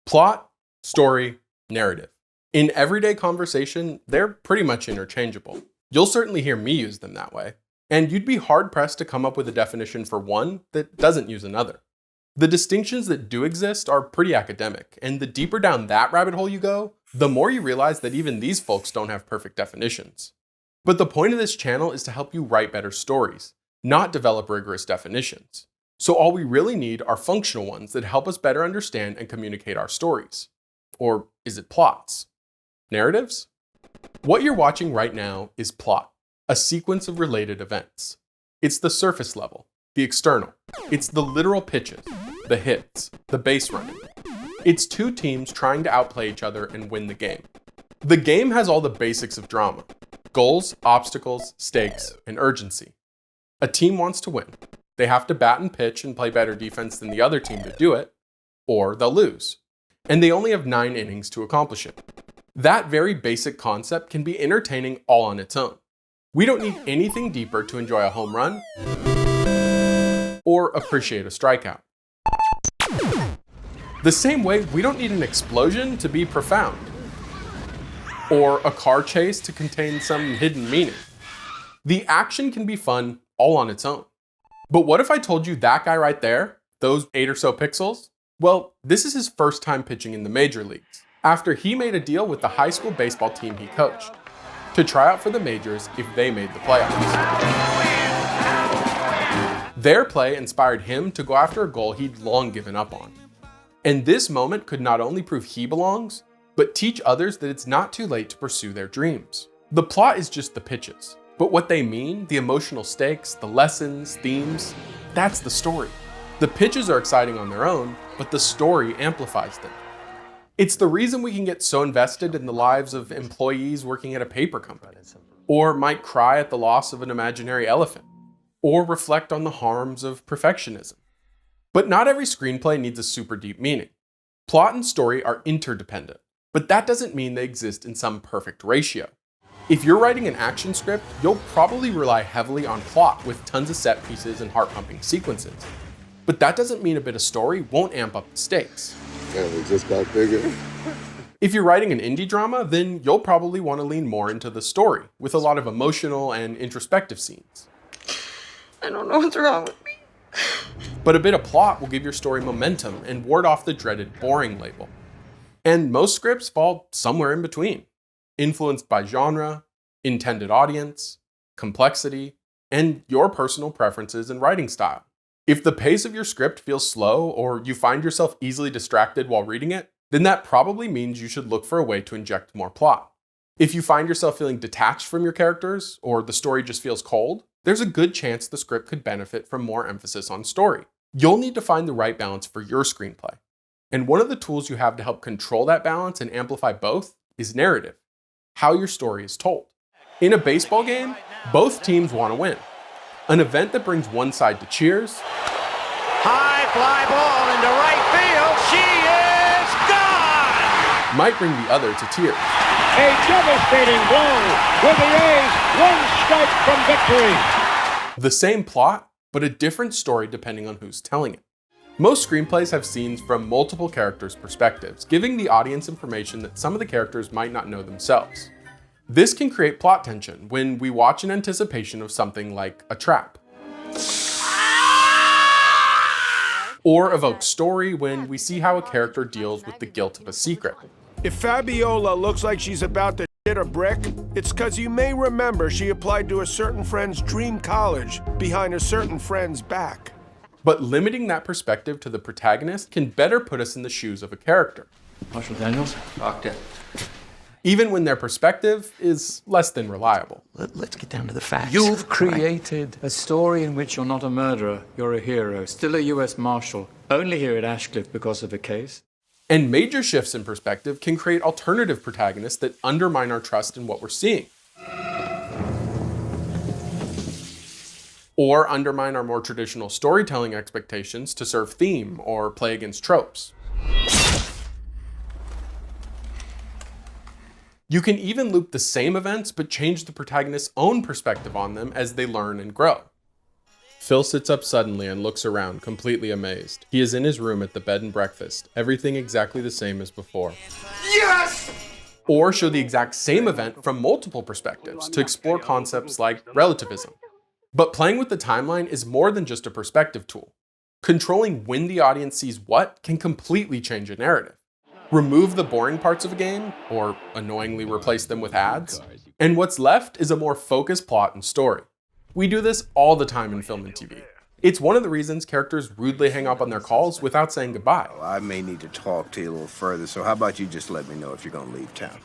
Plot, story, narrative. In everyday conversation, they're pretty much interchangeable. You'll certainly hear me use them that way. And you'd be hard-pressed to come up with a definition for one that doesn't use another. The distinctions that do exist are pretty academic, and the deeper down that rabbit hole you go, the more you realize that even these folks don't have perfect definitions. But the point of this channel is to help you write better stories, not develop rigorous definitions. So all we really need are functional ones that help us better understand and communicate our stories. Or is it plots? Narratives? What you're watching right now is plot, a sequence of related events. It's the surface level, the external. It's the literal pitches, the hits, the base running. It's two teams trying to outplay each other and win the game. The game has all the basics of drama: goals, obstacles, stakes, and urgency. A team wants to win. They have to bat and pitch and play better defense than the other team to do it, or they'll lose. And they only have 9 innings to accomplish it. That very basic concept can be entertaining all on its own. We don't need anything deeper to enjoy a home run or appreciate a strikeout. The same way, we don't need an explosion to be profound, or a car chase to contain some hidden meaning. The action can be fun all on its own. But what if I told you that guy right there, those 8 or so pixels? Well, this is his first time pitching in the major leagues, after he made a deal with the high school baseball team he coached to try out for the majors if they made the playoffs. Their play inspired him to go after a goal he'd long given up on. And this moment could not only prove he belongs, but teach others that it's not too late to pursue their dreams. The plot is just the pitches, but what they mean, the emotional stakes, the lessons, themes, that's the story. The pitches are exciting on their own, but the story amplifies them. It's the reason we can get so invested in the lives of employees working at a paper company, or might cry at the loss of an imaginary elephant, or reflect on the harms of perfectionism. But not every screenplay needs a super deep meaning. Plot and story are interdependent, but that doesn't mean they exist in some perfect ratio. If you're writing an action script, you'll probably rely heavily on plot with tons of set pieces and heart-pumping sequences. But that doesn't mean a bit of story won't amp up the stakes. Yeah, we just got bigger. If you're writing an indie drama, then you'll probably want to lean more into the story, with a lot of emotional and introspective scenes. I don't know what's wrong with me. But a bit of plot will give your story momentum and ward off the dreaded boring label. And most scripts fall somewhere in between, influenced by genre, intended audience, complexity, and your personal preferences and writing style. If the pace of your script feels slow or you find yourself easily distracted while reading it, then that probably means you should look for a way to inject more plot. If you find yourself feeling detached from your characters or the story just feels cold, there's a good chance the script could benefit from more emphasis on story. You'll need to find the right balance for your screenplay. And one of the tools you have to help control that balance and amplify both is narrative, how your story is told. In a baseball game, both teams want to win. An event that brings one side to cheers, high fly ball into right field, she is gone! Might bring the other to tears. A devastating blow with the A's, 1 strike from victory. The same plot, but a different story depending on who's telling it. Most screenplays have scenes from multiple characters' perspectives, giving the audience information that some of the characters might not know themselves. This can create plot tension when we watch in anticipation of something like a trap. Or evoke story when we see how a character deals with the guilt of a secret. If Fabiola looks like she's about to shit a brick, it's because you may remember she applied to a certain friend's dream college behind a certain friend's back. But limiting that perspective to the protagonist can better put us in the shoes of a character. Marshall Daniels? Doctor. Even when their perspective is less than reliable. Let's get down to the facts. You've created a story in which you're not a murderer, you're a hero, still a US Marshal, only here at Ashcliffe because of a case. And major shifts in perspective can create alternative protagonists that undermine our trust in what we're seeing. Or undermine our more traditional storytelling expectations to serve theme or play against tropes. You can even loop the same events but change the protagonist's own perspective on them as they learn and grow. Phil sits up suddenly and looks around, completely amazed. He is in his room at the bed and breakfast, everything exactly the same as before. Yes! Or show the exact same event from multiple perspectives to explore concepts like relativism. But playing with the timeline is more than just a perspective tool. Controlling when the audience sees what can completely change a narrative. Remove the boring parts of a game, or annoyingly replace them with ads, and what's left is a more focused plot and story. We do this all the time in film and TV. It's one of the reasons characters rudely hang up on their calls without saying goodbye. Well, I may need to talk to you a little further, so how about you just let me know if you're gonna leave town?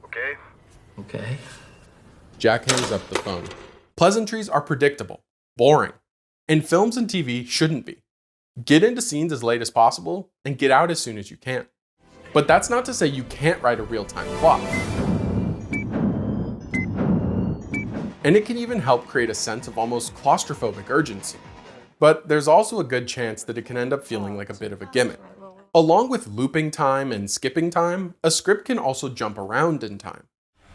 Okay. Okay. Jack hangs up the phone. Pleasantries are predictable, boring, and films and TV shouldn't be. Get into scenes as late as possible and get out as soon as you can. But that's not to say you can't write a real-time plot. And it can even help create a sense of almost claustrophobic urgency. But there's also a good chance that it can end up feeling like a bit of a gimmick. Along with looping time and skipping time, a script can also jump around in time.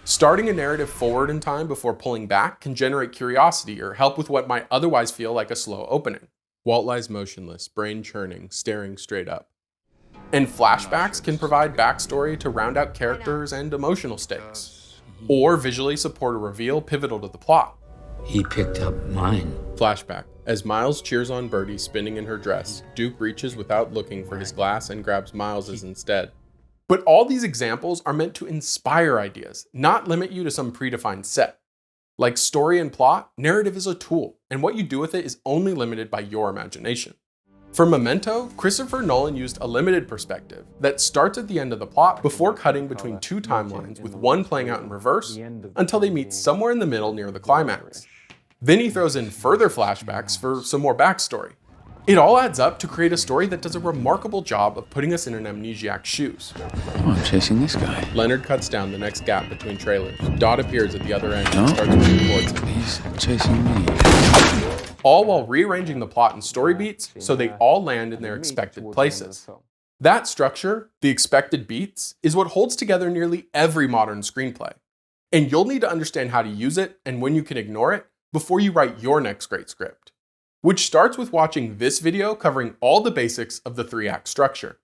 Starting a narrative forward in time before pulling back can generate curiosity or help with what might otherwise feel like a slow opening. Walt lies motionless, brain churning, staring straight up. And flashbacks can provide backstory to round out characters and emotional stakes. Or visually support a reveal pivotal to the plot. He picked up mine. Flashback. As Miles cheers on Birdie spinning in her dress, Duke reaches without looking for his glass and grabs Miles's instead. But all these examples are meant to inspire ideas, not limit you to some predefined set. Like story and plot, narrative is a tool, and what you do with it is only limited by your imagination. For Memento, Christopher Nolan used a limited perspective that starts at the end of the plot before cutting between two timelines, with one playing out in reverse until they meet somewhere in the middle near the climax. Then he throws in further flashbacks for some more backstory. It all adds up to create a story that does a remarkable job of putting us in an amnesiac's shoes. Oh, I'm chasing this guy. Leonard cuts down the next gap between trailers. Dot appears at the other end and starts moving towards him. He's chasing me. All while rearranging the plot and story beats so they all land in their expected places. That structure, the expected beats, is what holds together nearly every modern screenplay. And you'll need to understand how to use it and when you can ignore it before you write your next great script. Which starts with watching this video covering all the basics of the 3-act structure.